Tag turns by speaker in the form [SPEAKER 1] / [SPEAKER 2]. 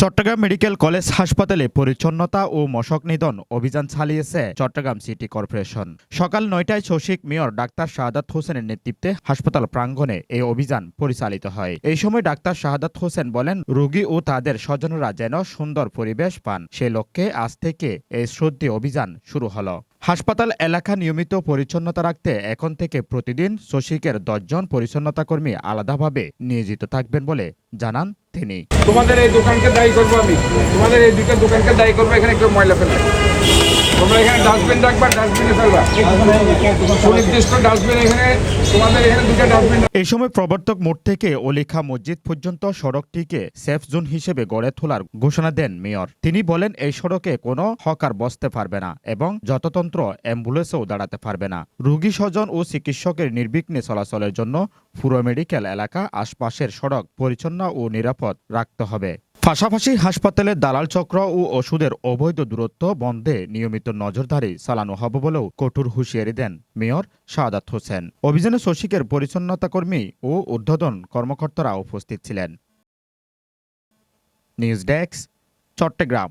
[SPEAKER 1] Chittagong medical college হাসপাতালে পরিচ্ছন্নতা ও মশক নিধন অভিযান চালিয়েছে চট্টগ্রাম সিটি কর্পোরেশন। সকাল ৯টায় শশীক মেয়র ডাক্তার শাহাদাত হোসেনের নেতৃত্বে হাসপাতাল প্রাঙ্গণে এই অভিযান পরিচালিত হয়। এই সময় ডাক্তার শাহাদাত হোসেন বলেন, রোগী ও তাদের স্বজনরা যেন সুন্দর পরিবেশ পান, সে লক্ষ্যে আজ থেকে এই শ্রদ্ধা অভিযান শুরু হলো। হাসপাতাল এলাকা নিয়মিত পরিচ্ছন্নতা রাখতে এখন থেকে প্রতিদিন শশীকের ১০ জন পরিচ্ছন্নতা কর্মী আলাদাভাবে নিয়োজিত থাকবেন বলে জানান তিনি।
[SPEAKER 2] তোমাদের এই দোকানকে দায়ী করবো আমি, তোমাদের এই দুইটা দোকানকে দায়ী করবো এখানে কেউ ময়লা ফেলবে। তোমরা এখানে ডাস্টবিন রাখবা, ডাস্টবিনে ফেলবা, সুনির্দিষ্ট ডাস্টবিন এখানে তোমাদের এখানে দুইটা ডাস্টবিন।
[SPEAKER 1] এই সময় প্রবর্তক মোড় থেকে অলিখা মসজিদ পর্যন্ত সড়কটিকে সেফ জোন হিসেবে গড়ে তোলার ঘোষণা দেন মেয়র। তিনি বলেন, এই সড়কে কোনো হকার বসতে পারবে না এবং যততন্ত্র অ্যাম্বুলেন্সও দাঁড়াতে পারবে না। রোগী স্বজন ও চিকিৎসকের নির্বিঘ্নে চলাচলের জন্য পুরো মেডিকেল এলাকা আশপাশের সড়ক পরিচ্ছন্ন ও নিরাপদ রাখতে হবে। পাশাপাশি হাসপাতালের দালাল চক্র ও ওষুধের অবৈধ দূরত্ব বন্ধে নিয়মিত নজরদারি চালানো হবে বলেও কঠোর হুঁশিয়ারি দেন মেয়র শাহাদাত হোসেন। অভিযানে শশীকের পরিচ্ছন্নতা কর্মী ও ঊর্ধ্বতন কর্মকর্তারা উপস্থিত ছিলেন। News desk, Chittagong.